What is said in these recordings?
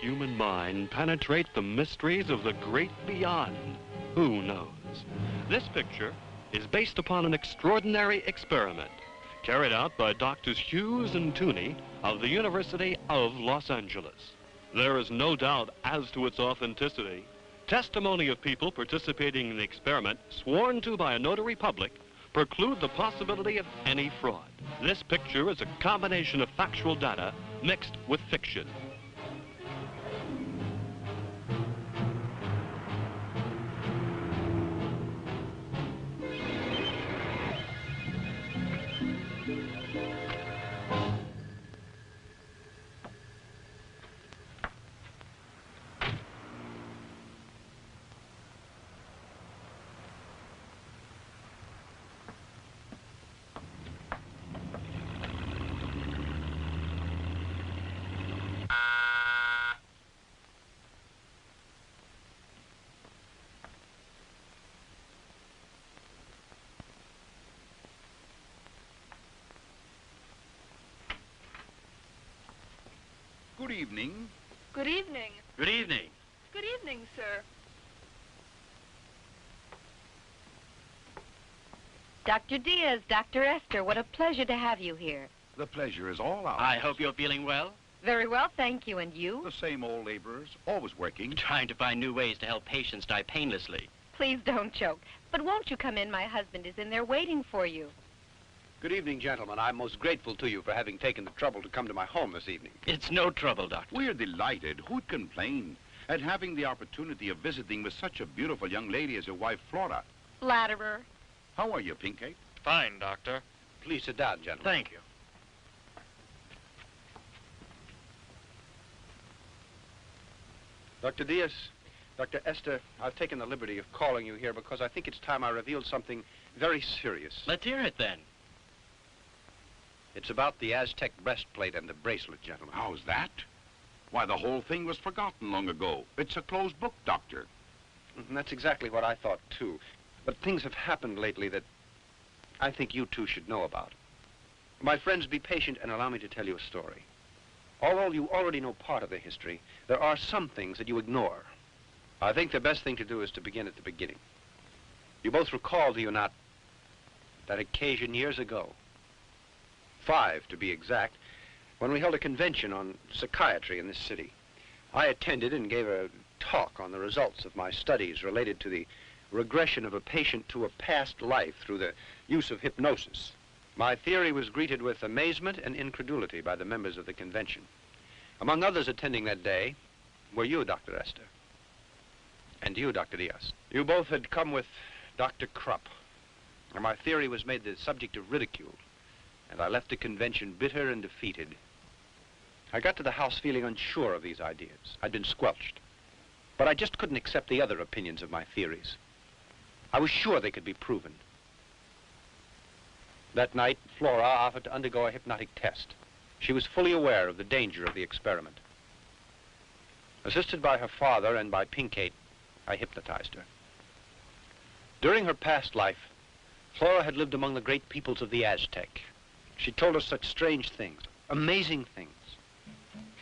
Human mind penetrate the mysteries of the great beyond? Who knows? This picture is based upon an extraordinary experiment carried out by Doctors Hughes and Tooney of the University of Los Angeles. There is no doubt as to its authenticity. Testimony of people participating in the experiment, sworn to by a notary public, preclude the possibility of any fraud. This picture is a combination of factual data mixed with fiction. Good evening. Good evening. Good evening. Good evening, sir. Dr. Diaz, Dr. Esther, what a pleasure to have you here. The pleasure is all ours. I hope you're feeling well. Very well, thank you. And you? The same old laborers, always working. Trying to find new ways to help patients die painlessly. Please don't choke. But won't you come in? My husband is in there waiting for you. Good evening, gentlemen. I'm most grateful to you for having taken the trouble to come to my home this evening. It's no trouble, Doctor. We're delighted. Who'd complain at having the opportunity of visiting with such a beautiful young lady as your wife, Flora? Flatterer. How are you, Pinacate? Fine, Doctor. Please sit down, gentlemen. Thank you. Dr. Diaz, Dr. Esther, I've taken the liberty of calling you here because I think it's time I revealed something very serious. Let's hear it, then. It's about the Aztec breastplate and the bracelet, gentlemen. How's that? Why, the whole thing was forgotten long ago. It's a closed book, Doctor. And that's exactly what I thought, too. But things have happened lately that I think you two should know about. My friends, be patient and allow me to tell you a story. Although you already know part of the history, there are some things that you ignore. I think the best thing to do is to begin at the beginning. You both recall, do you not, that occasion years ago, 5 to be exact, when we held a convention on psychiatry in this city. I attended and gave a talk on the results of my studies related to the regression of a patient to a past life through the use of hypnosis. My theory was greeted with amazement and incredulity by the members of the convention. Among others attending that day were you, Dr. Esther, and you, Dr. Diaz. You both had come with Dr. Krupp, and my theory was made the subject of ridicule, and I left the convention bitter and defeated. I got to the house feeling unsure of these ideas. I'd been squelched, but I just couldn't accept the other opinions of my theories. I was sure they could be proven. That night, Flora offered to undergo a hypnotic test. She was fully aware of the danger of the experiment. Assisted by her father and by Pinacate, I hypnotized her. During her past life, Flora had lived among the great peoples of the Aztec. She told us such strange things, amazing things.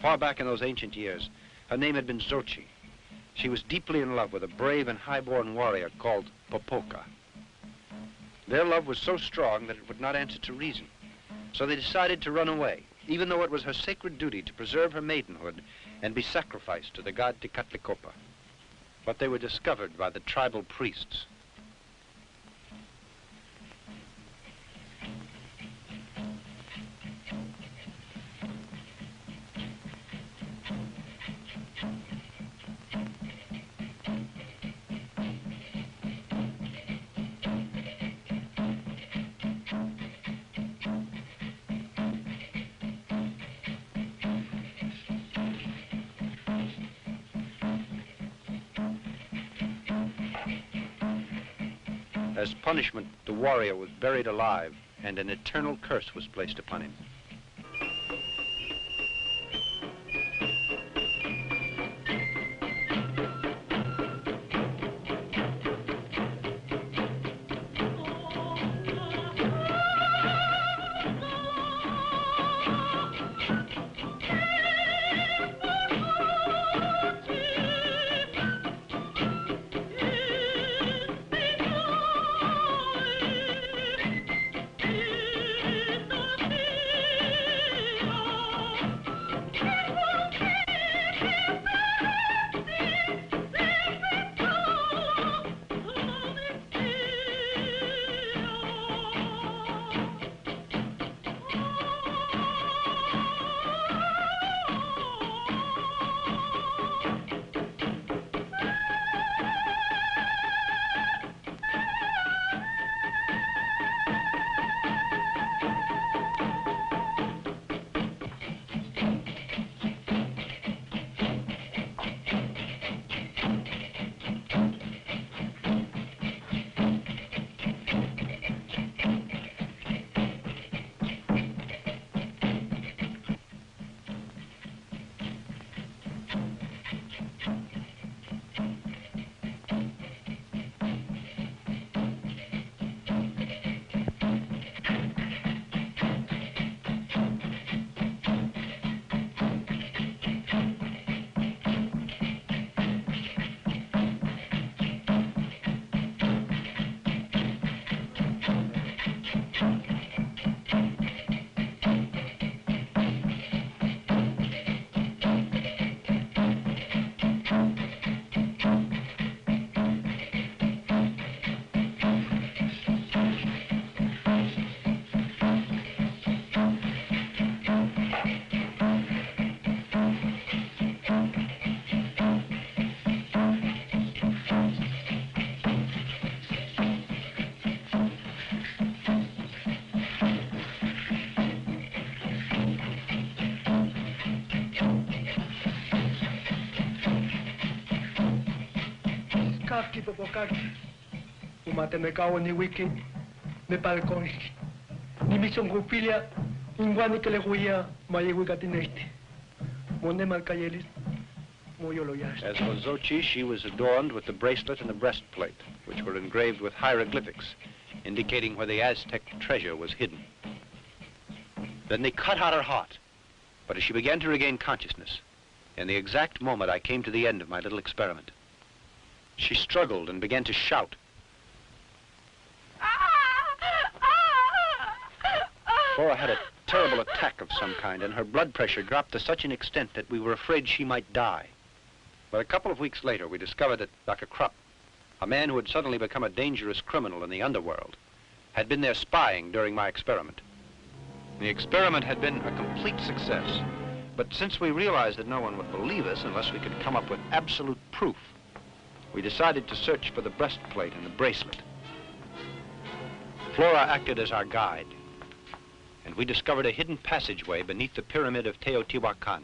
Far back in those ancient years, her name had been Xochi. She was deeply in love with a brave and high-born warrior called Popoca. Their love was so strong that it would not answer to reason. So they decided to run away, even though it was her sacred duty to preserve her maidenhood and be sacrificed to the god Tezcatlipoca. But they were discovered by the tribal priests. As punishment, the warrior was buried alive, and an eternal curse was placed upon him. Kaki Popokaki, umate me kawo ni wiki, me palkon, ni mission grupilia, ingwani que le guía, mayewi gatinete, monde malcayelis, moyolo yash. As for Xochi, she was adorned with the bracelet and the breastplate, which were engraved with hieroglyphics, indicating where the Aztec treasure was hidden. Then they cut out her heart, but as she began to regain consciousness, in the exact moment I came to the end of my little experiment, she struggled and began to shout. Flora had a terrible attack of some kind, and her blood pressure dropped to such an extent that we were afraid she might die. But a couple of weeks later, we discovered that Dr. Krupp, a man who had suddenly become a dangerous criminal in the underworld, had been there spying during my experiment. The experiment had been a complete success, but since we realized that no one would believe us unless we could come up with absolute proof, we decided to search for the breastplate and the bracelet. Flora acted as our guide, and we discovered a hidden passageway beneath the pyramid of Teotihuacan.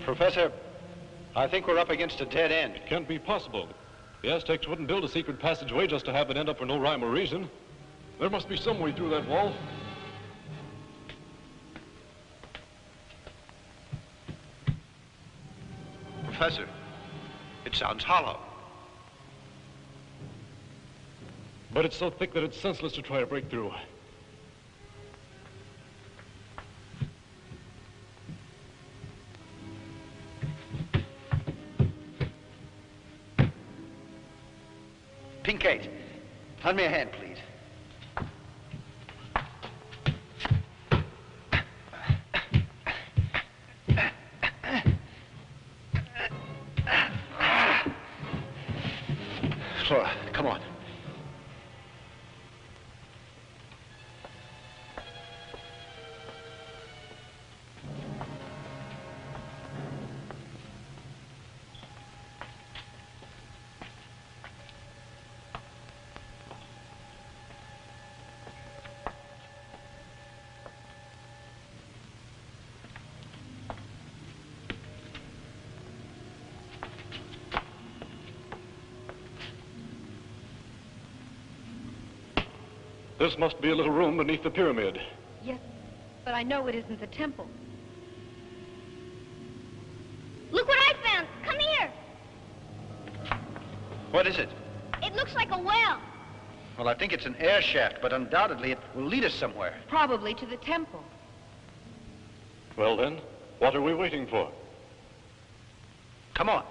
Professor, I think we're up against a dead end. It can't be possible. The Aztecs wouldn't build a secret passageway just to have it end up for no rhyme or reason. There must be some way through that wall. Professor, it sounds hollow. But it's so thick that it's senseless to try to break through. Pinacate, lend me a hand, please. Flora, come on. This must be a little room beneath the pyramid. Yes, but I know it isn't the temple. Look what I found! Come here! What is it? It looks like a well. Well, I think it's an air shaft, but undoubtedly it will lead us somewhere. Probably to the temple. Well then, what are we waiting for? Come on.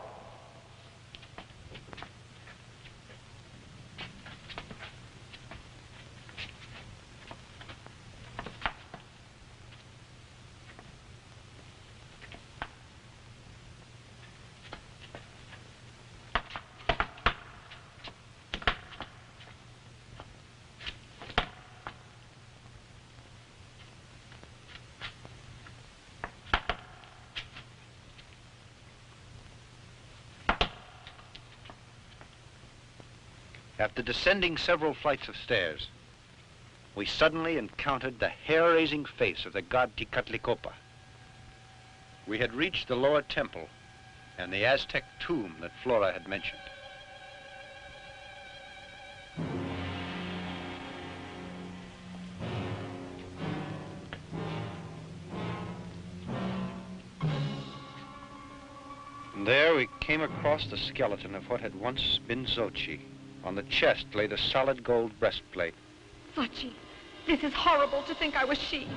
After descending several flights of stairs, we suddenly encountered the hair-raising face of the god Tezcatlipoca. We had reached the lower temple and the Aztec tomb that Flora had mentioned. And there we came across the skeleton of what had once been Xochitl. On the chest lay the solid gold breastplate. Xochitl, this is horrible to think I was she.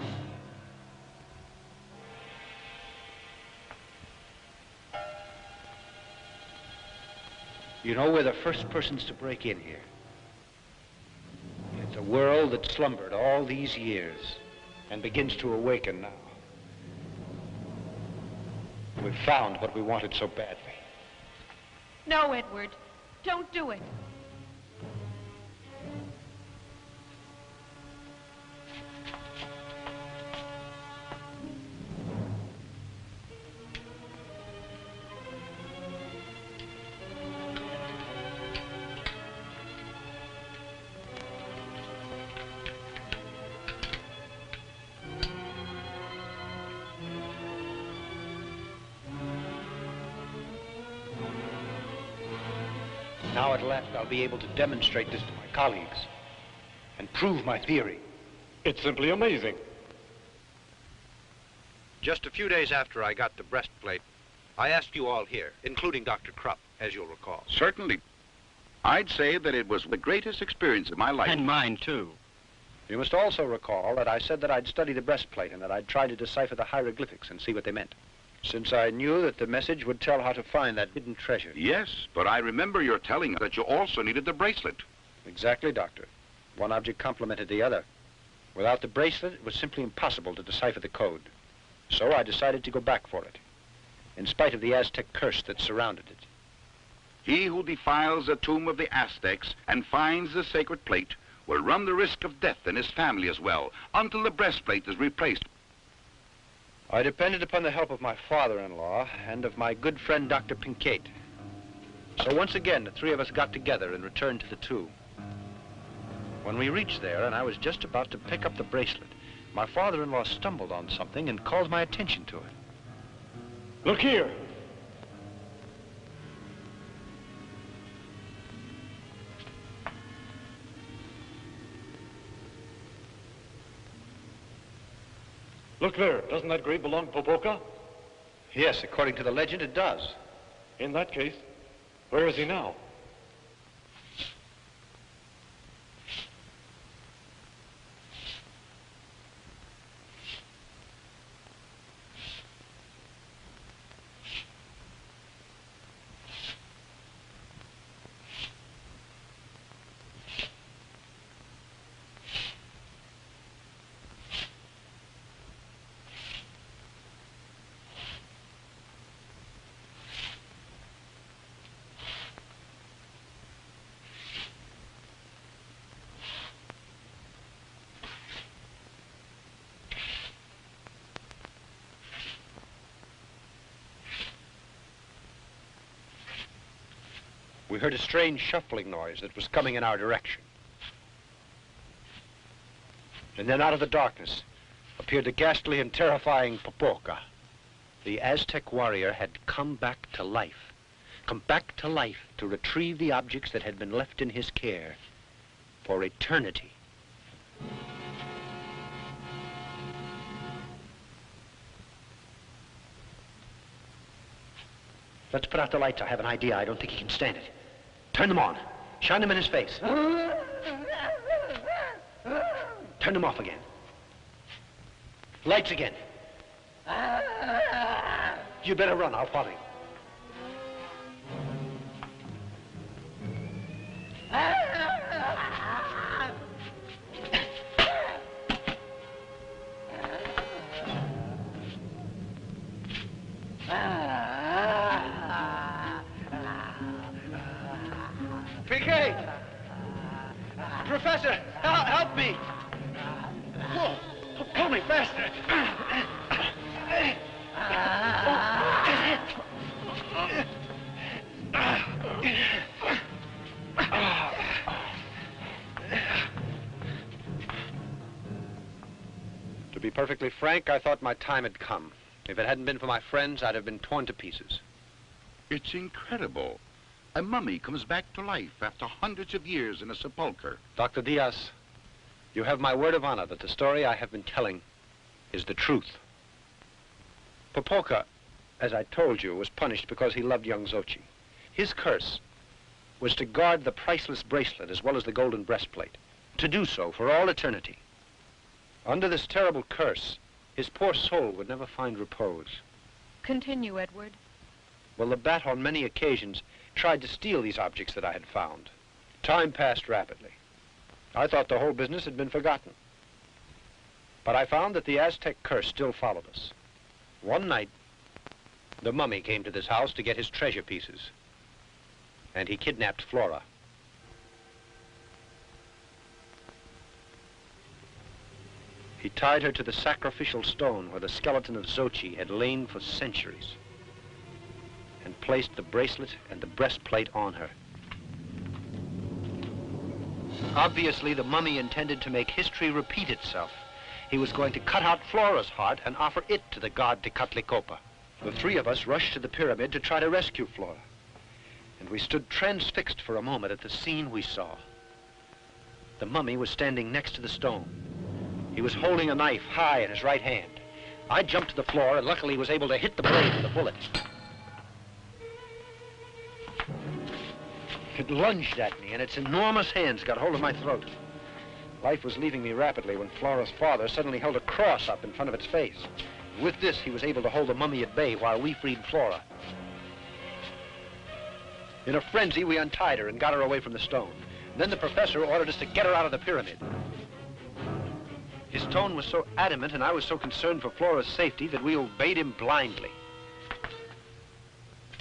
You know, we're the first persons to break in here. It's a world that slumbered all these years and begins to awaken now. We've found what we wanted so badly. No, Edward, don't do it. Now at last I'll be able to demonstrate this to my colleagues and prove my theory. It's simply amazing. Just a few days after I got the breastplate, I asked you all here, including Dr. Krupp, as you'll recall. Certainly. I'd say that it was the greatest experience of my life. And mine, too. You must also recall that I said that I'd study the breastplate and that I'd try to decipher the hieroglyphics and see what they meant, since I knew that the message would tell how to find that hidden treasure. Yes, but I remember your telling us that you also needed the bracelet. Exactly, Doctor. One object complemented the other. Without the bracelet, it was simply impossible to decipher the code. So I decided to go back for it, in spite of the Aztec curse that surrounded it. He who defiles the tomb of the Aztecs and finds the sacred plate will run the risk of death and his family as well, until the breastplate is replaced. I depended upon the help of my father-in-law and of my good friend, Dr. Pinacate. So once again, the three of us got together and returned to the tomb. When we reached there, and I was just about to pick up the bracelet, my father-in-law stumbled on something and called my attention to it. Look here. Look there. Doesn't that grave belong to Popoca? Yes, according to the legend, it does. In that case, where is he now? We heard a strange shuffling noise that was coming in our direction. And then out of the darkness appeared the ghastly and terrifying Popoca. The Aztec warrior had come back to life. Come back to life to retrieve the objects that had been left in his care for eternity. Let's put out the lights. I have an idea. I don't think he can stand it. Turn them on. Shine them in his face. Turn them off again. Lights again. You better run. I'll follow you. Pinacate! Professor, help me! Whoa, pull me faster! To be perfectly frank, I thought my time had come. If it hadn't been for my friends, I'd have been torn to pieces. It's incredible. A mummy comes back to life after hundreds of years in a sepulcher. Dr. Diaz, you have my word of honor that the story I have been telling is the truth. Popoca, as I told you, was punished because he loved young Xochi. His curse was to guard the priceless bracelet as well as the golden breastplate, to do so for all eternity. Under this terrible curse, his poor soul would never find repose. Continue, Edward. Well, the bat on many occasions tried to steal these objects that I had found. Time passed rapidly. I thought the whole business had been forgotten. But I found that the Aztec curse still followed us. One night, the mummy came to this house to get his treasure pieces. And he kidnapped Flora. He tied her to the sacrificial stone where the skeleton of Xochi had lain for centuries, and placed the bracelet and the breastplate on her. Obviously, the mummy intended to make history repeat itself. He was going to cut out Flora's heart and offer it to the god Tecatlicopa. The three of us rushed to the pyramid to try to rescue Flora, and we stood transfixed for a moment at the scene we saw. The mummy was standing next to the stone. He was holding a knife high in his right hand. I jumped to the floor and luckily was able to hit the blade with a bullet. It lunged at me, and its enormous hands got hold of my throat. Life was leaving me rapidly when Flora's father suddenly held a cross up in front of its face. With this, he was able to hold the mummy at bay while we freed Flora. In a frenzy, we untied her and got her away from the stone. Then the professor ordered us to get her out of the pyramid. His tone was so adamant and I was so concerned for Flora's safety that we obeyed him blindly.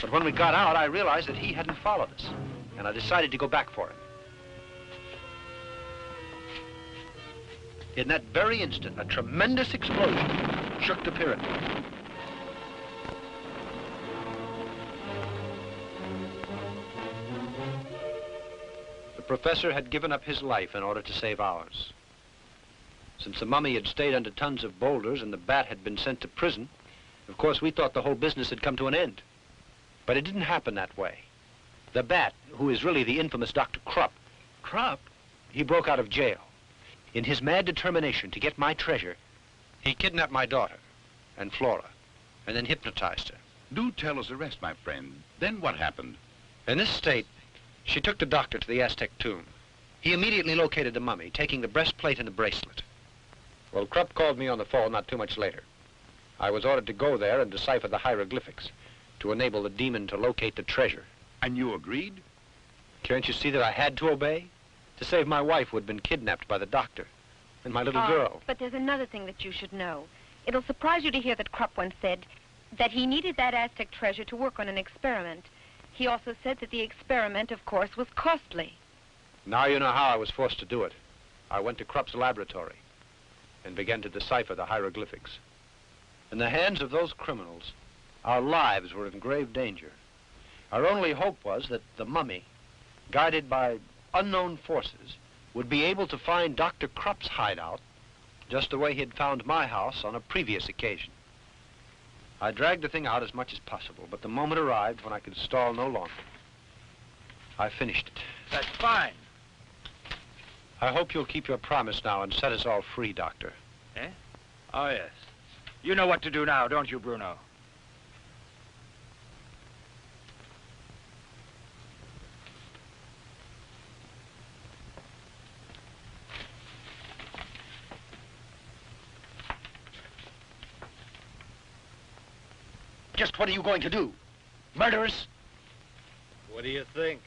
But when we got out, I realized that he hadn't followed us, and I decided to go back for him. In that very instant, a tremendous explosion shook the pyramid. The professor had given up his life in order to save ours. Since the mummy had stayed under tons of boulders and the bat had been sent to prison, Of course, we thought the whole business had come to an end. But it didn't happen that way. The bat, who is really the infamous Dr. Krupp. Krupp? He broke out of jail. In his mad determination to get my treasure, he kidnapped my daughter and Flora, and then hypnotized her. Do tell us the rest, my friend. Then what happened? In this state, she took the doctor to the Aztec tomb. He immediately located the mummy, taking the breastplate and the bracelet. Well, Krupp called me on the phone not too much later. I was ordered to go there and decipher the hieroglyphics to enable the demon to locate the treasure. And you agreed? Can't you see that I had to obey? To save my wife who had been kidnapped by the doctor and my little girl. But there's another thing that you should know. It'll surprise you to hear that Krupp once said that he needed that Aztec treasure to work on an experiment. He also said that the experiment, of course, was costly. Now you know how I was forced to do it. I went to Krupp's laboratory and began to decipher the hieroglyphics. In the hands of those criminals, our lives were in grave danger. Our only hope was that the mummy, guided by unknown forces, would be able to find Dr. Krupp's hideout just the way he had found my house on a previous occasion. I dragged the thing out as much as possible, but the moment arrived when I could stall no longer. I finished it. That's fine. I hope you'll keep your promise now and set us all free, Doctor. Eh? Oh, yes. You know what to do now, don't you, Bruno? Just what are you going to do? Murder us? What do you think?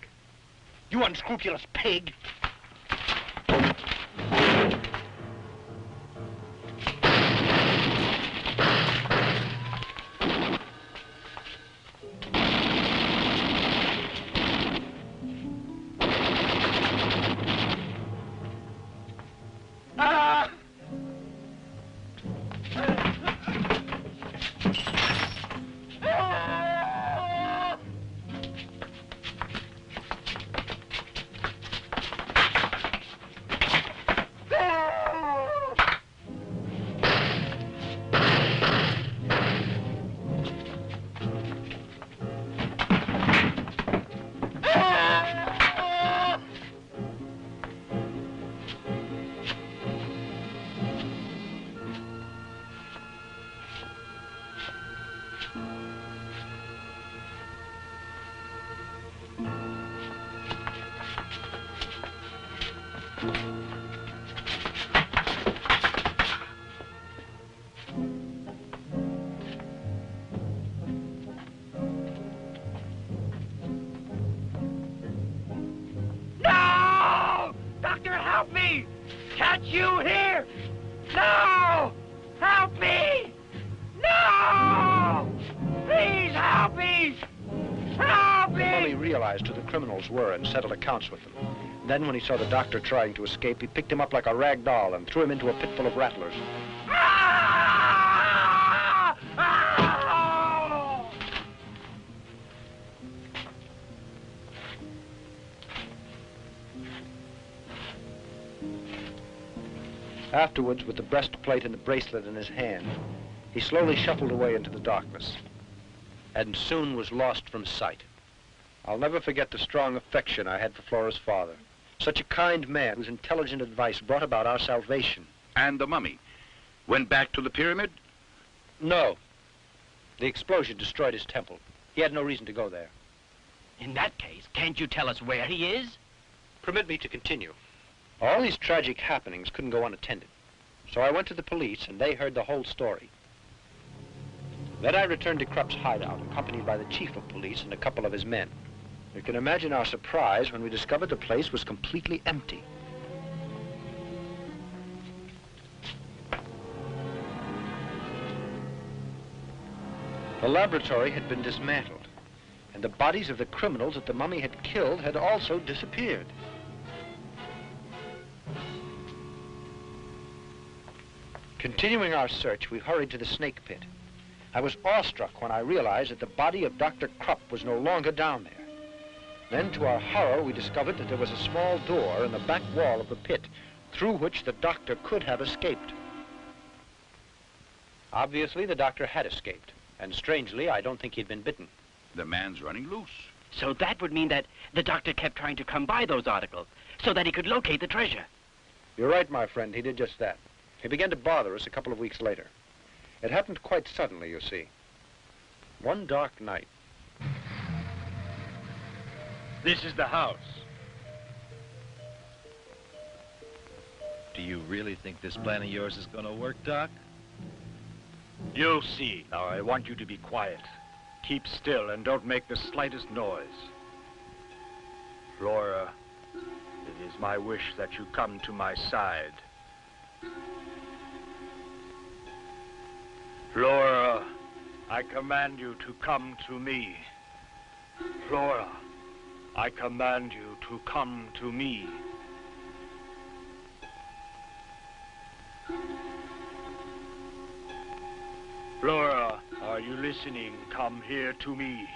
You unscrupulous pig! Can't you hear? No! Help me! No! Please help me! Help me! Mummy realized who the criminals were and settled accounts with them. Then, when he saw the doctor trying to escape, he picked him up like a rag doll and threw him into a pit full of rattlers. Ah! Ah! Afterwards, with the breastplate and the bracelet in his hand, he slowly shuffled away into the darkness and soon was lost from sight. I'll never forget the strong affection I had for Flora's father. Such a kind man whose intelligent advice brought about our salvation. And the mummy went back to the pyramid? No. The explosion destroyed his temple. He had no reason to go there. In that case, can't you tell us where he is? Permit me to continue. All these tragic happenings couldn't go unattended. So I went to the police, and they heard the whole story. Then I returned to Krupp's hideout, accompanied by the chief of police and a couple of his men. You can imagine our surprise when we discovered the place was completely empty. The laboratory had been dismantled, and the bodies of the criminals that the mummy had killed had also disappeared. Continuing our search, we hurried to the snake pit. I was awestruck when I realized that the body of Dr. Krupp was no longer down there. Then, to our horror, we discovered that there was a small door in the back wall of the pit through which the doctor could have escaped. Obviously, the doctor had escaped, And strangely, I don't think he'd been bitten. The man's running loose. So that would mean that the doctor kept trying to come by those articles so that he could locate the treasure. You're right, my friend. He did just that. He began to bother us a couple of weeks later. It happened quite suddenly, you see. One dark night. This is the house. Do you really think this plan of yours is going to work, Doc? You'll see. Now, I want you to be quiet. Keep still and don't make the slightest noise. Flora, it is my wish that you come to my side. Flora, I command you to come to me. Flora, I command you to come to me. Flora, are you listening? Come here to me.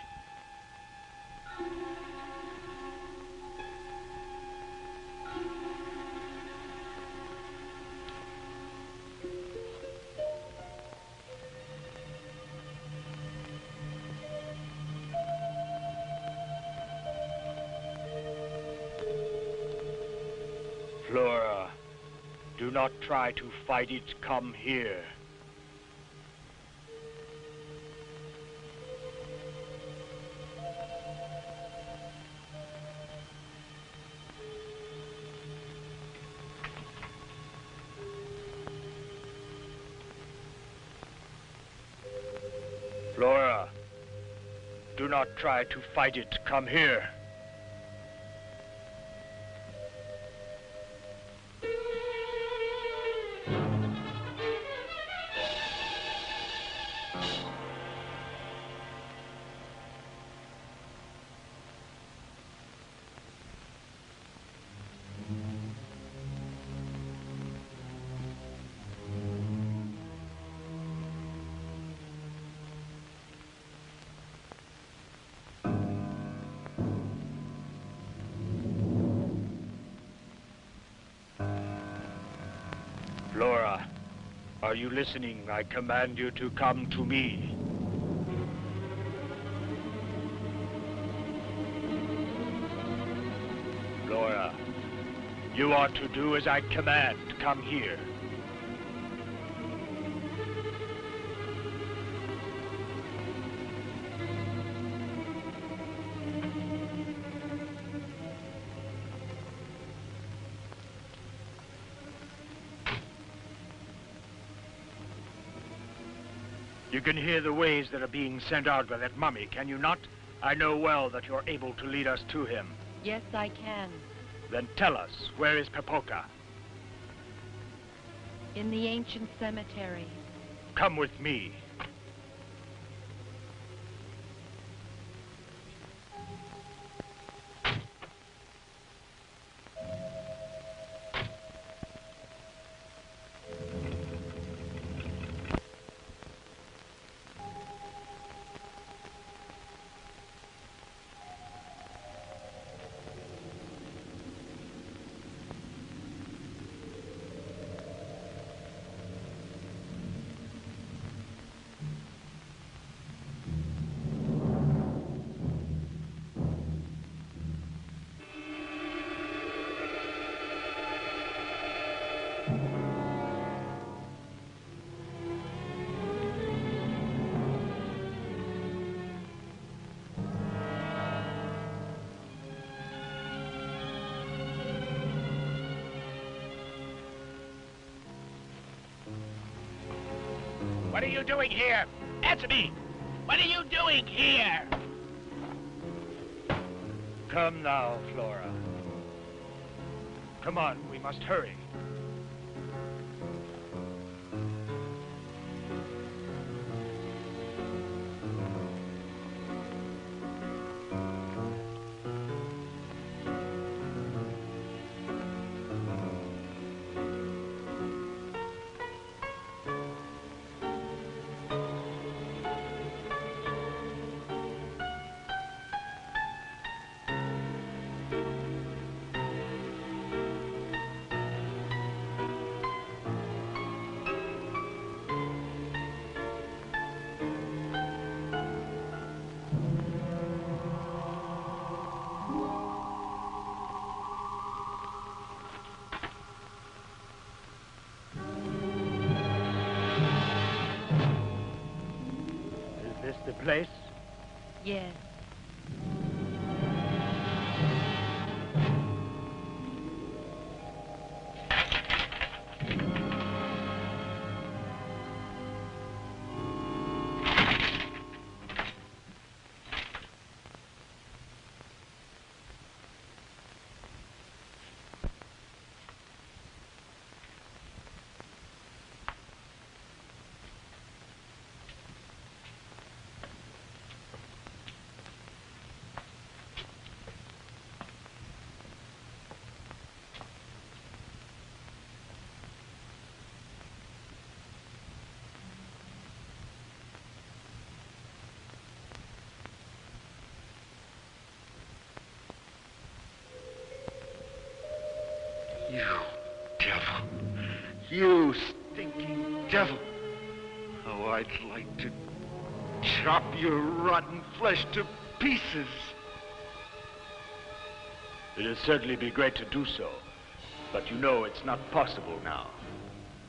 Flora, do not try to fight it. Come here. Flora, do not try to fight it. Come here. Flora, are you listening? I command you to come to me. Flora, you are to do as I command. Come here. You can hear the waves that are being sent out by that mummy, can you not? I know well that you're able to lead us to him. Yes, I can. Then tell us, where is Popoca? In the ancient cemetery. Come with me. What are you doing here? Answer me! What are you doing here? Come now, Flora. Come on, we must hurry. the place? Yes. You devil. You stinking devil. Oh, I'd like to chop your rotten flesh to pieces. It'd certainly be great to do so, but you know it's not possible now.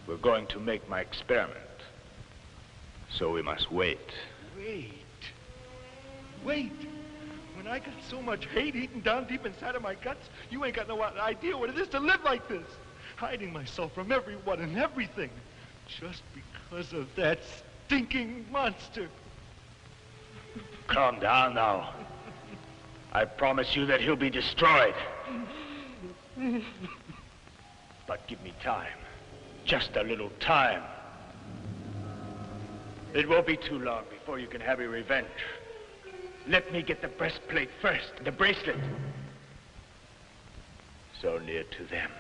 We're going to make my experiment, so we must wait. Wait. When I got so much hate eaten down deep inside of my guts, you ain't got no idea what it is to live like this. Hiding myself from everyone and everything. Just because of that stinking monster. Calm down now. I promise you that he'll be destroyed. But give me time. Just a little time. It won't be too long before you can have your revenge. Let me get the breastplate first, the bracelet. So near to them,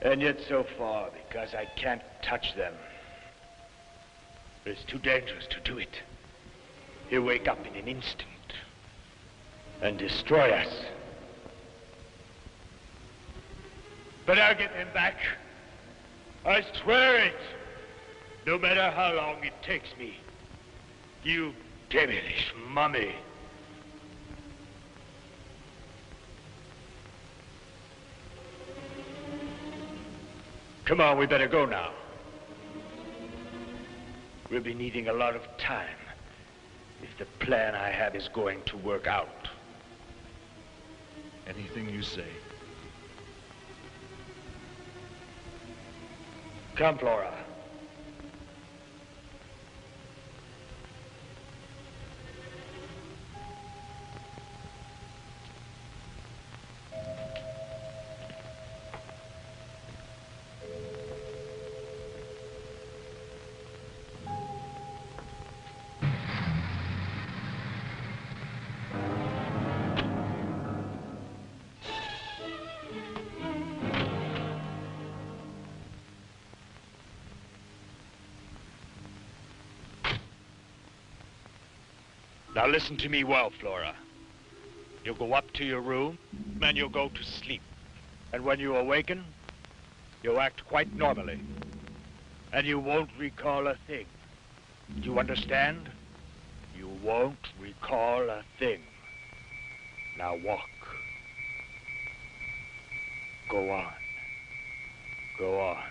and yet so far because I can't touch them. It's too dangerous to do it. He'll wake up in an instant and destroy us. But I'll get them back. I swear it. No matter how long it takes me. You devilish mummy. Come on, we better go now. We'll be needing a lot of time if the plan I have is going to work out. Anything you say. Come, Flora. Now listen to me well, Flora. You'll go up to your room, and you'll go to sleep. And when you awaken, you'll act quite normally. And you won't recall a thing. Do you understand? You won't recall a thing. Now walk. Go on. Go on.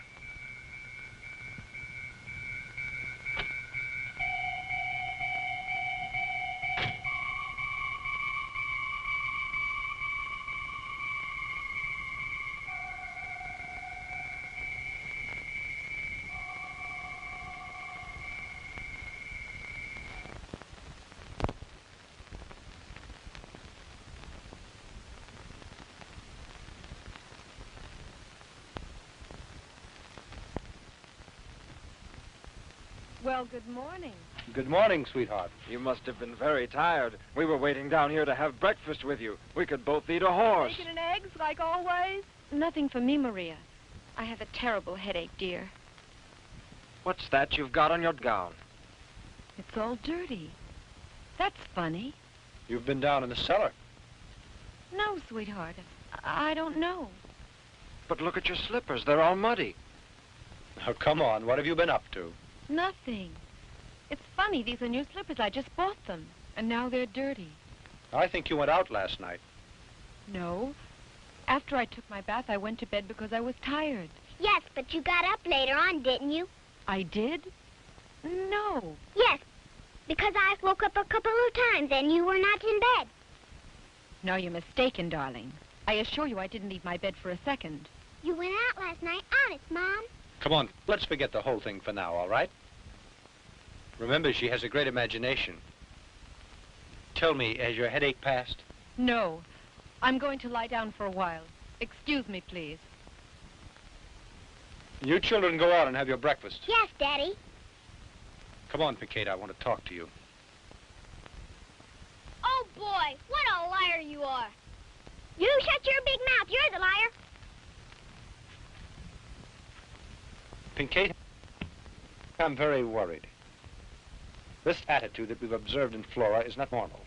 Well, good morning. Good morning, sweetheart. You must have been very tired. We were waiting down here to have breakfast with you. We could both eat a horse. Bacon and eggs, like always? Nothing for me, Maria. I have a terrible headache, dear. What's that you've got on your gown? It's all dirty. That's funny. You've been down in the cellar. No, sweetheart. I don't know. But look at your slippers. They're all muddy. Now, come on. What have you been up to? Nothing. It's funny. These are new slippers. I just bought them. And now they're dirty. I think you went out last night. No. After I took my bath, I went to bed because I was tired. Yes, but you got up later on, didn't you? I did? No. Yes. Because I woke up a couple of times and you were not in bed. No, you're mistaken, darling. I assure you I didn't leave my bed for a second. You went out last night, honest, Mom. Come on, let's forget the whole thing for now, all right? Remember, she has a great imagination. Tell me, has your headache passed? No. I'm going to lie down for a while. Excuse me, please. You children go out and have your breakfast. Yes, Daddy. Come on, Pinacate, I want to talk to you. Oh, boy, what a liar you are. You shut your big mouth. You're the liar. Pinacate, I'm very worried. This attitude that we've observed in Flora is not normal.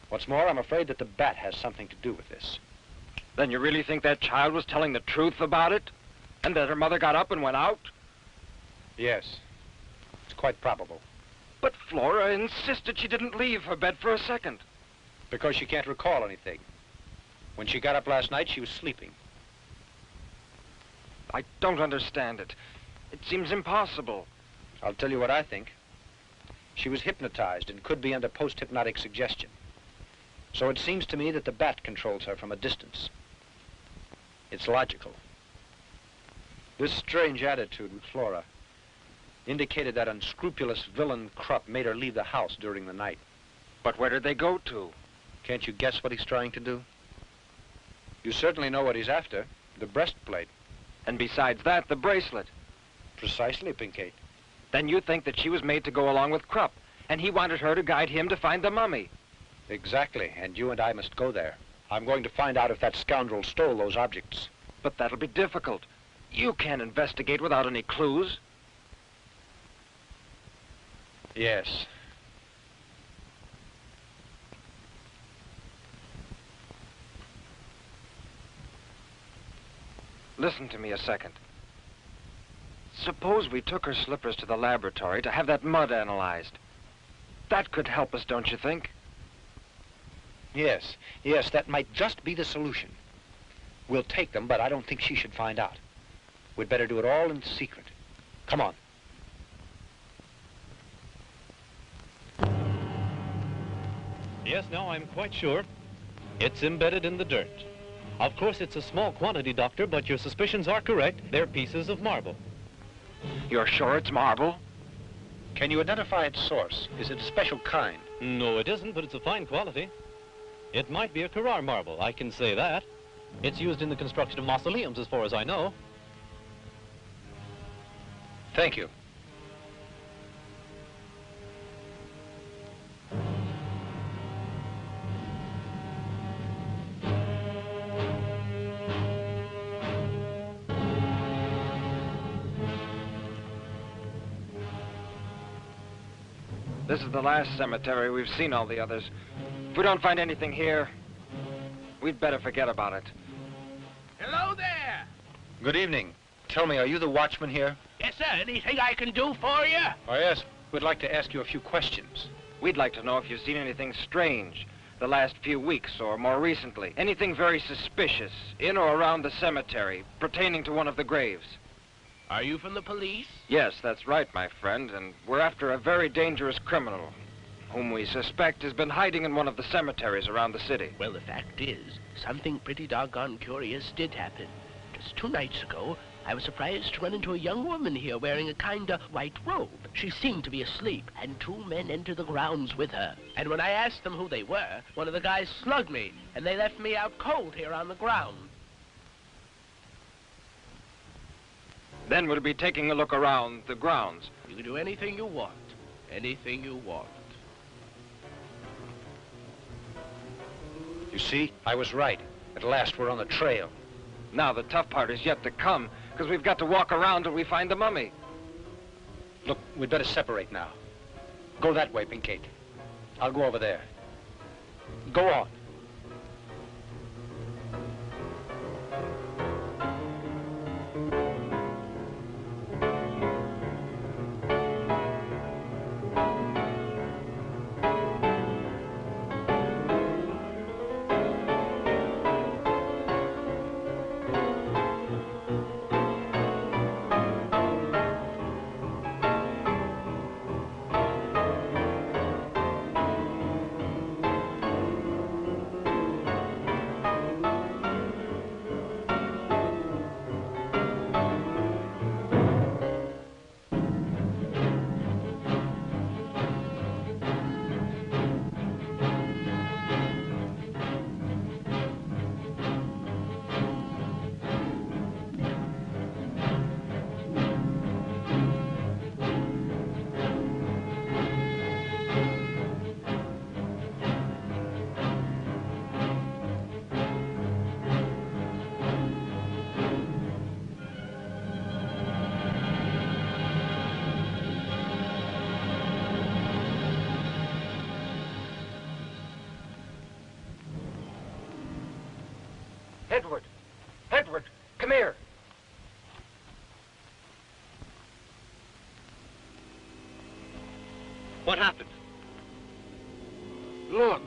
What's more, I'm afraid that the bat has something to do with this. Then you really think that child was telling the truth about it? And that her mother got up and went out? Yes. It's quite probable. But Flora insisted she didn't leave her bed for a second. Because she can't recall anything. When she got up last night, she was sleeping. I don't understand it. It seems impossible. I'll tell you what I think. She was hypnotized and could be under post-hypnotic suggestion. So it seems to me that the bat controls her from a distance. It's logical. This strange attitude with Flora indicated that unscrupulous villain Krupp made her leave the house during the night. But where did they go to? Can't you guess what he's trying to do? You certainly know what he's after, the breastplate. And besides that, the bracelet. Precisely, Pinacate. Then you think that she was made to go along with Krupp, and he wanted her to guide him to find the mummy. Exactly, and you and I must go there. I'm going to find out if that scoundrel stole those objects. But that'll be difficult. You can't investigate without any clues. Yes. Listen to me a second. Suppose we took her slippers to the laboratory to have that mud analyzed. That could help us, don't you think? Yes, that might just be the solution. We'll take them, but I don't think she should find out. We'd better do it all in secret. Come on. Yes, now I'm quite sure. It's embedded in the dirt. Of course, it's a small quantity, Doctor, but your suspicions are correct. They're pieces of marble. You're sure it's marble? Can you identify its source? Is it a special kind? No, it isn't, but it's a fine quality. It might be a Carrara marble, I can say that. It's used in the construction of mausoleums, as far as I know. Thank you. This is the last cemetery. We've seen all the others. If we don't find anything here, we'd better forget about it. Hello there. Good evening. Tell me, are you the watchman here? Yes, sir. Anything I can do for you? Oh, yes. We'd like to ask you a few questions. We'd like to know if you've seen anything strange the last few weeks or more recently. Anything very suspicious in or around the cemetery pertaining to one of the graves. Are you from the police? Yes, that's right, my friend, and we're after a very dangerous criminal whom we suspect has been hiding in one of the cemeteries around the city. Well, the fact is, something pretty doggone curious did happen. Just 2 nights ago, I was surprised to run into a young woman here wearing a kind of white robe. She seemed to be asleep, and 2 men entered the grounds with her. And when I asked them who they were, one of the guys slugged me, and they left me out cold here on the ground. Then we'll be taking a look around the grounds. You can do anything you want. Anything you want. You see, I was right. At last, we're on the trail. Now the tough part is yet to come, because we've got to walk around till we find the mummy. Look, we'd better separate now. Go that way, Pinacate. I'll go over there. Go on. Edward! Edward, come here. What happened? Look.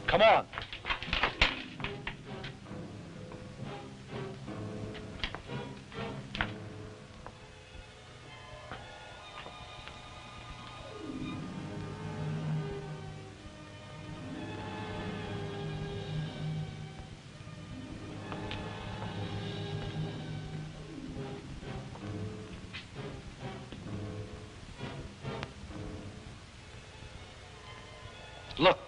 Come on. Look,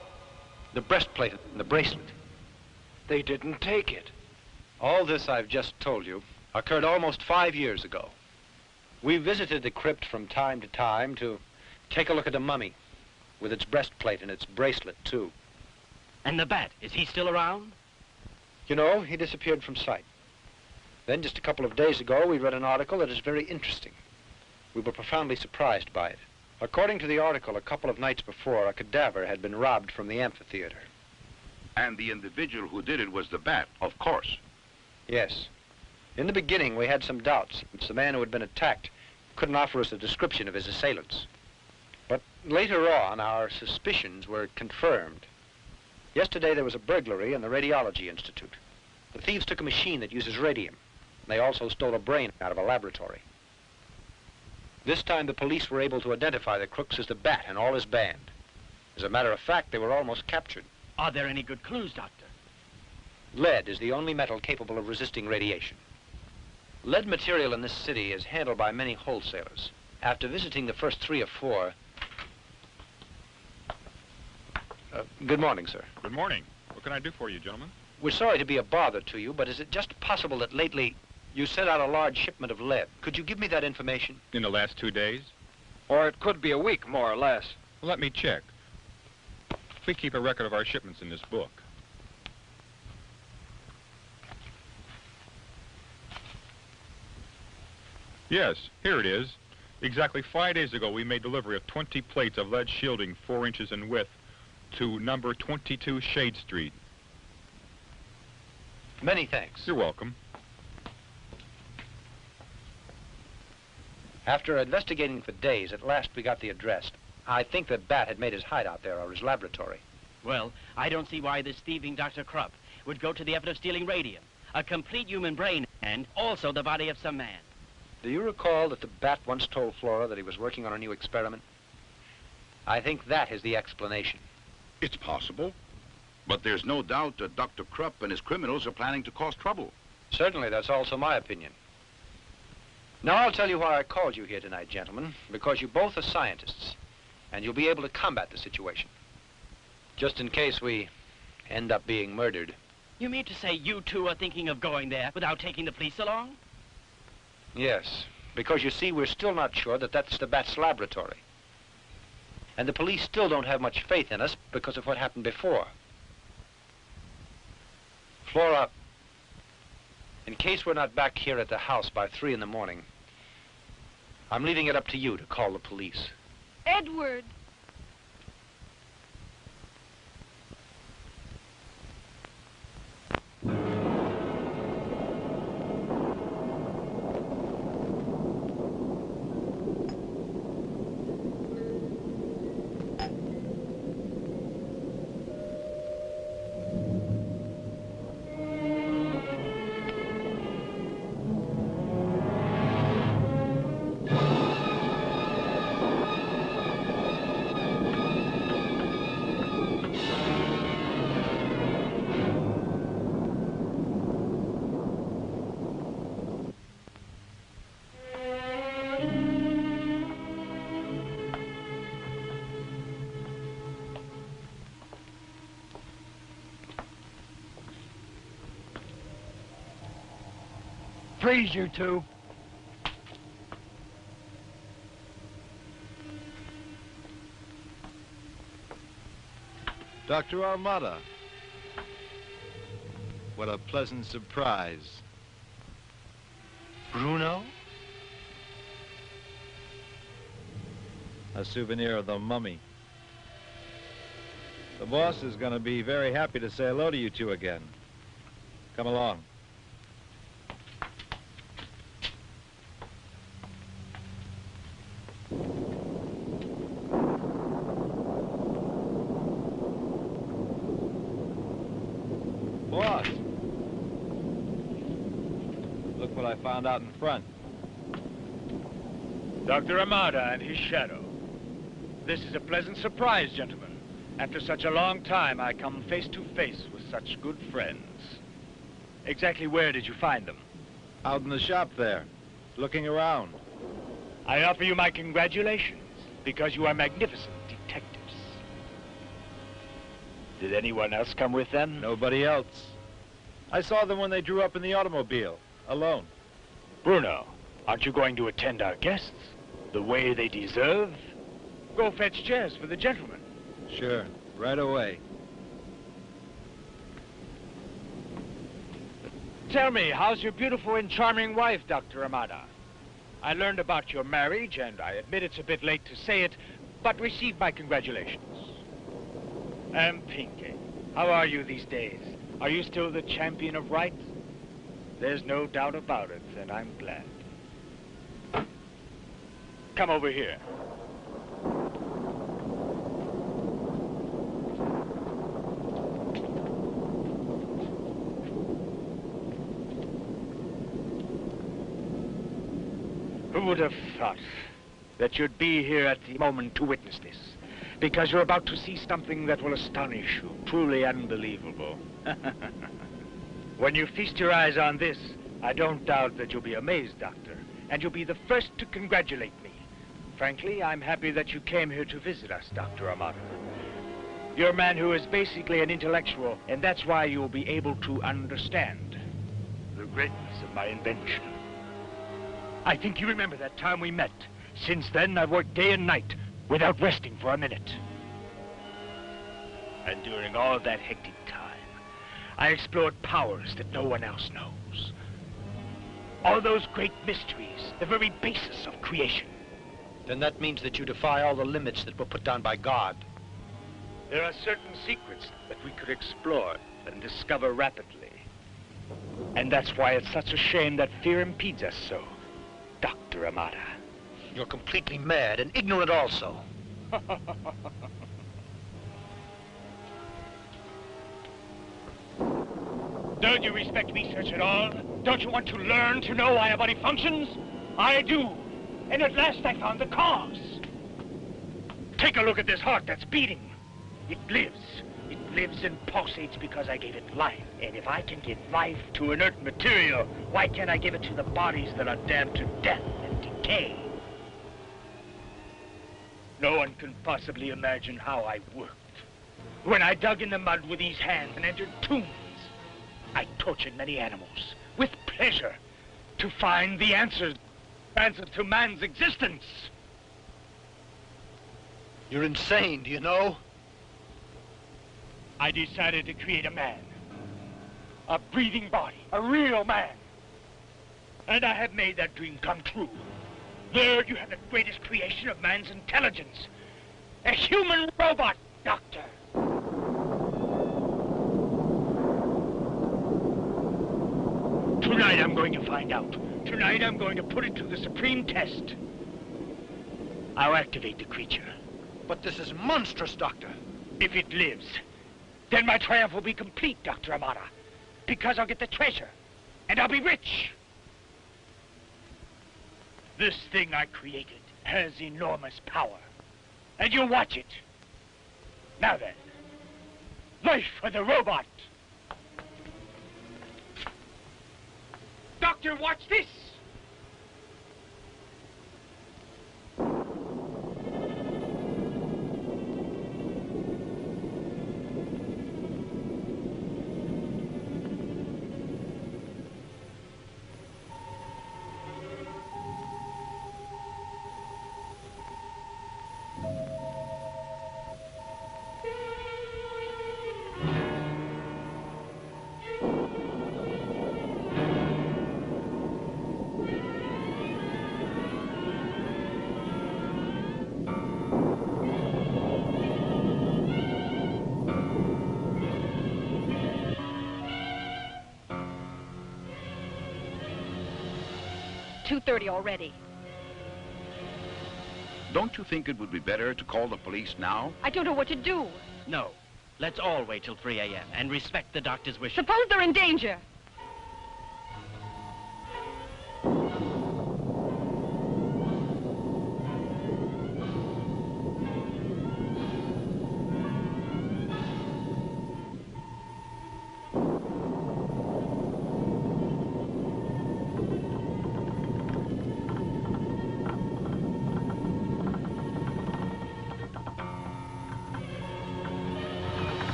the breastplate and the bracelet. They didn't take it. All this I've just told you occurred almost 5 years ago. We visited the crypt from time to time to take a look at the mummy, with its breastplate and its bracelet, too. And the bat, is he still around? You know, he disappeared from sight. Then, just a couple of days ago, we read an article that is very interesting. We were profoundly surprised by it. According to the article, a couple of nights before, a cadaver had been robbed from the amphitheater. And the individual who did it was the bat, of course. Yes. In the beginning, we had some doubts, since the man who had been attacked couldn't offer us a description of his assailants. But later on, our suspicions were confirmed. Yesterday, there was a burglary in the Radiology Institute. The thieves took a machine that uses radium. They also stole a brain out of a laboratory. This time, the police were able to identify the crooks as the bat and all his band. As a matter of fact, they were almost captured. Are there any good clues, Doctor? Lead is the only metal capable of resisting radiation. Lead material in this city is handled by many wholesalers. After visiting the first 3 or 4... good morning, sir. Good morning. What can I do for you, gentlemen? We're sorry to be a bother to you, but is it just possible that lately you sent out a large shipment of lead? Could you give me that information? In the last 2 days? Or it could be a week, more or less. Let me check. We keep a record of our shipments in this book. Yes, here it is. Exactly 5 days ago, we made delivery of 20 plates of lead shielding 4 inches in width to number 22 Shade Street. Many thanks. You're welcome. After investigating for days, at last we got the address. I think that Bat had made his hideout there, or his laboratory. Well, I don't see why this thieving Dr. Krupp would go to the effort of stealing radium, a complete human brain, and also the body of some man. Do you recall that the Bat once told Flora that he was working on a new experiment? I think that is the explanation. It's possible. But there's no doubt that Dr. Krupp and his criminals are planning to cause trouble. Certainly, that's also my opinion. Now, I'll tell you why I called you here tonight, gentlemen, because you both are scientists, and you'll be able to combat the situation. Just in case we end up being murdered. You mean to say you two are thinking of going there without taking the police along? Yes, because you see, we're still not sure that that's the Bat's laboratory. And the police still don't have much faith in us because of what happened before. Flora, in case we're not back here at the house by 3 in the morning, I'm leaving it up to you to call the police. Edward. Freeze, you two. Dr. Almada. What a pleasant surprise. Bruno? A souvenir of the mummy. The boss is going to be very happy to say hello to you two again. Come along. Boss! Look what I found out in front. Dr. Almada and his shadow. This is a pleasant surprise, gentlemen. After such a long time, I come face to face with such good friends. Exactly where did you find them? Out in the shop there, looking around. I offer you my congratulations, because you are magnificent detectives. Did anyone else come with them? Nobody else. I saw them when they drew up in the automobile, alone. Bruno, aren't you going to attend our guests the way they deserve? Go fetch chairs for the gentlemen. Sure, right away. Tell me, how's your beautiful and charming wife, Dr. Almada? I learned about your marriage, and I admit it's a bit late to say it, but receive my congratulations. And Pinky, how are you these days? Are you still the champion of right? There's no doubt about it, and I'm glad. Come over here. Who would have thought that you'd be here at the moment to witness this? Because you're about to see something that will astonish you, truly unbelievable. When you feast your eyes on this, I don't doubt that you'll be amazed, Doctor, and you'll be the first to congratulate me. Frankly, I'm happy that you came here to visit us, Dr. Almada. You're a man who is basically an intellectual, and that's why you'll be able to understand the greatness of my invention. I think you remember that time we met. Since then, I've worked day and night without resting for a minute. And during all that hectic time, I explored powers that no one else knows. All those great mysteries, the very basis of creation. Then that means that you defy all the limits that were put down by God. There are certain secrets that we could explore and discover rapidly. And that's why it's such a shame that fear impedes us so, Dr. Almada. You're completely mad and ignorant also. Don't you respect research at all? Don't you want to learn to know why a body functions? I do. And at last I found the cause. Take a look at this heart that's beating. It lives. It lives and pulsates because I gave it life. And if I can give life to inert material, why can't I give it to the bodies that are damned to death and decay? No one can possibly imagine how I worked. When I dug in the mud with these hands and entered tombs, I tortured many animals with pleasure to find the answers to man's existence. You're insane, do you know? I decided to create a man. A breathing body, a real man. And I have made that dream come true. There you have the greatest creation of man's intelligence. A human robot, Doctor. Tonight I'm going to find out. Tonight I'm going to put it to the supreme test. I'll activate the creature. But this is monstrous, Doctor. If it lives, then my triumph will be complete, Dr. Almada. Because I'll get the treasure, and I'll be rich. This thing I created has enormous power, and you'll watch it. Now then, life for the robot. Doctor, watch this. 2:30 already. Don't you think it would be better to call the police now? I don't know what to do. No. Let's all wait till 3 a.m. and respect the doctor's wishes. Suppose they're in danger.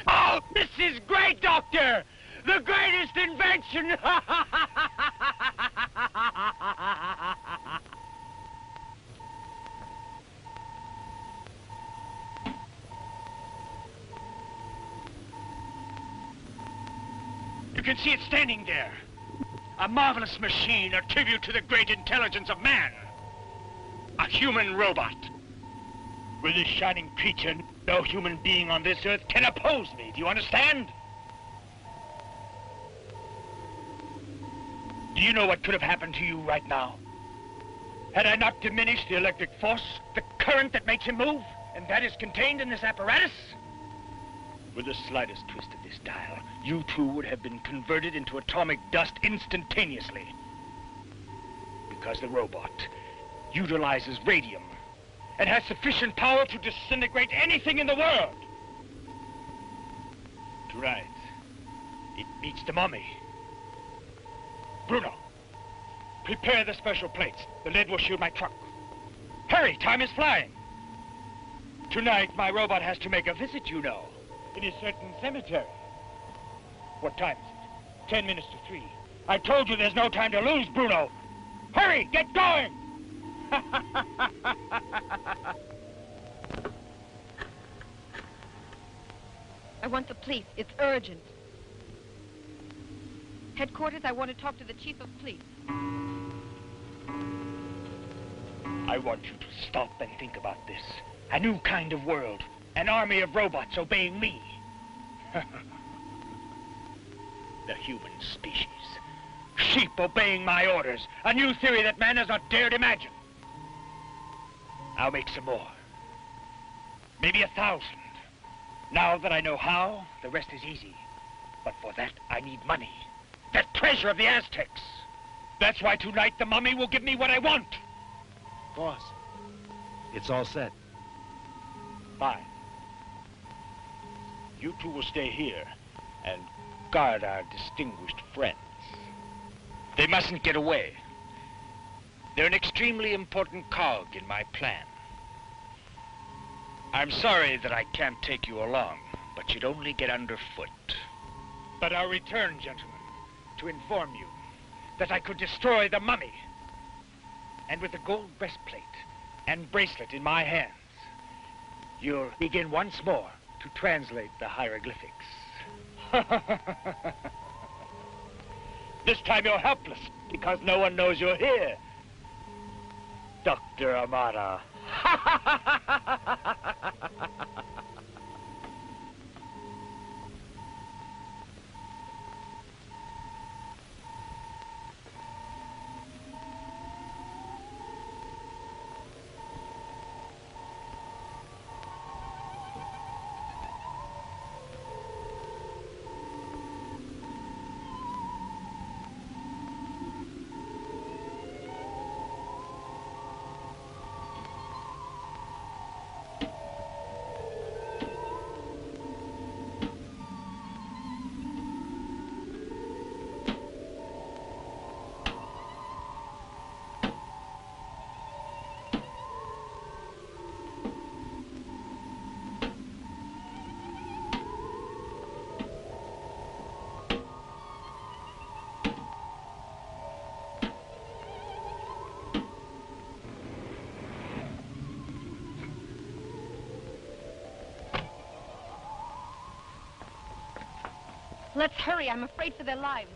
Oh, this is great, Doctor! The greatest invention! You can see it standing there. A marvelous machine, a tribute to the great intelligence of man. A human robot. With this shining creature, no human being on this earth can oppose me. Do you understand? Do you know what could have happened to you right now? Had I not diminished the electric force, the current that makes him move, and that is contained in this apparatus? With the slightest twist of this dial, you two would have been converted into atomic dust instantaneously. Because the robot utilizes radium and has sufficient power to disintegrate anything in the world. Tonight, it meets the mummy. Bruno, prepare the special plates. The lead will shield my truck. Hurry, time is flying. Tonight, my robot has to make a visit, you know, in a certain cemetery. What time is it? 10 minutes to 3. I told you there's no time to lose, Bruno. Hurry, get going! I want the police. It's urgent. Headquarters, I want to talk to the chief of police. I want you to stop and think about this. A new kind of world. An army of robots obeying me. The human species. Sheep obeying my orders. A new theory that man has not dared imagine. I'll make some more. Maybe 1,000. Now that I know how, the rest is easy. But for that, I need money. That treasure of the Aztecs. That's why tonight the mummy will give me what I want. Boss, it's all set. Fine. You two will stay here and guard our distinguished friends. They mustn't get away. They're an extremely important cog in my plan. I'm sorry that I can't take you along, but you'd only get underfoot. But I'll return, gentlemen, to inform you that I could destroy the mummy. And with the gold breastplate and bracelet in my hands, you'll begin once more to translate the hieroglyphics. This time you're helpless, because no one knows you're here. Dr. Almada. Let's hurry. I'm afraid for their lives.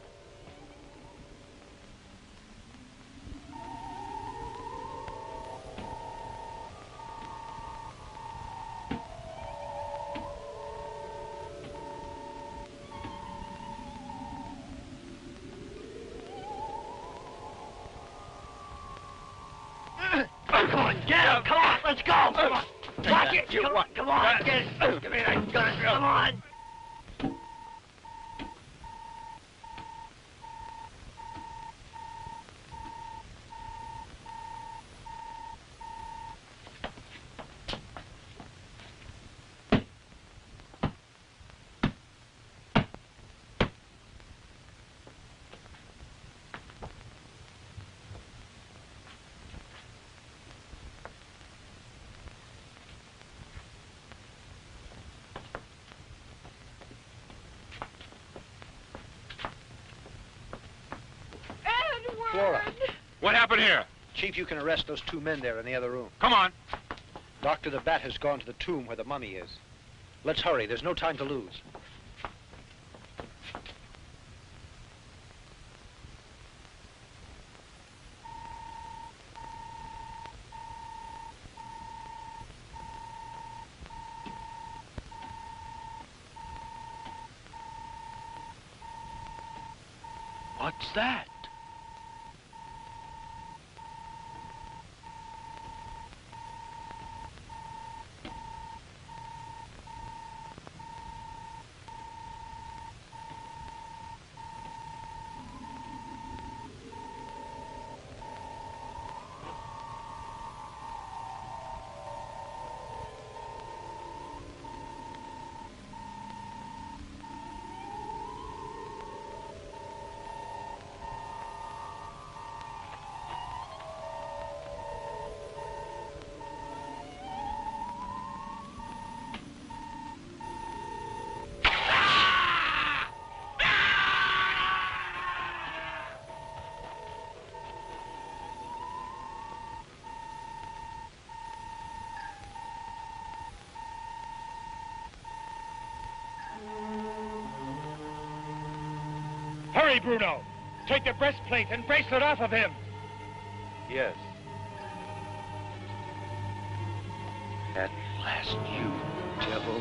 Come on, get up! Come on, let's go! Come on! Lock it! Come on, get it! Give me that gun! Come on! Flora. What happened here? Chief, you can arrest those 2 men there in the other room. Come on. Dr. the Bat has gone to the tomb where the mummy is. Let's hurry. There's no time to lose. What's that? Hurry, Bruno. Take the breastplate and bracelet off of him. Yes. At last, you devil.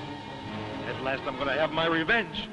At last I'm going to have my revenge.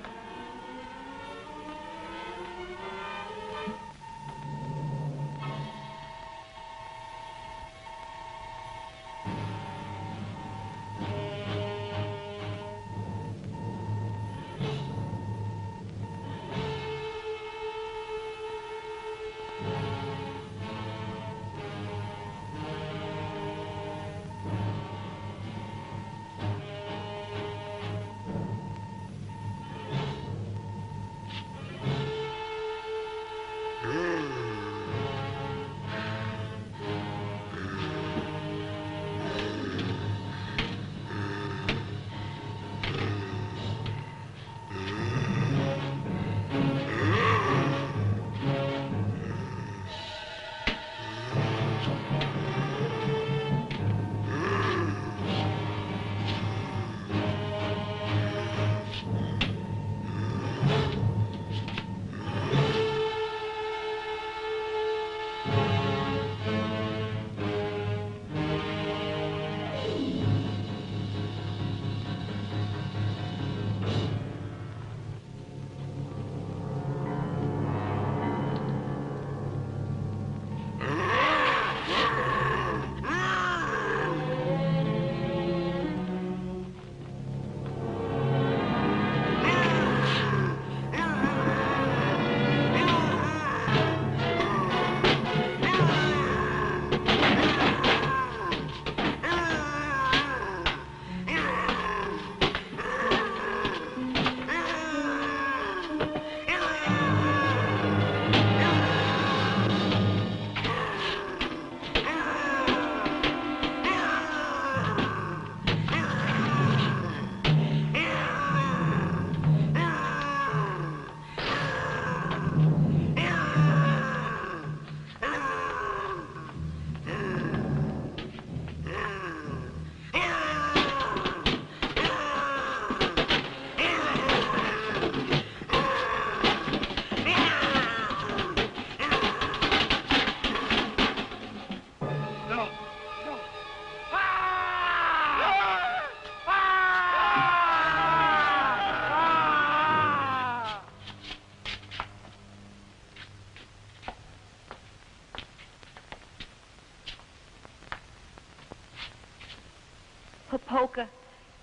Popoca,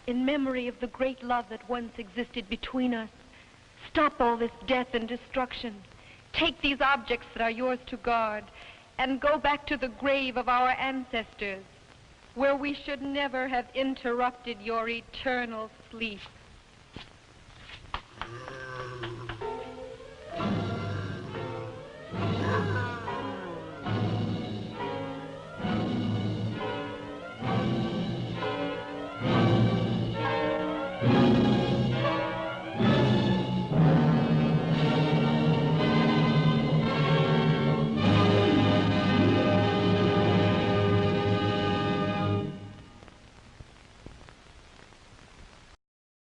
in memory of the great love that once existed between us, stop all this death and destruction. Take these objects that are yours to guard and go back to the grave of our ancestors, where we should never have interrupted your eternal sleep.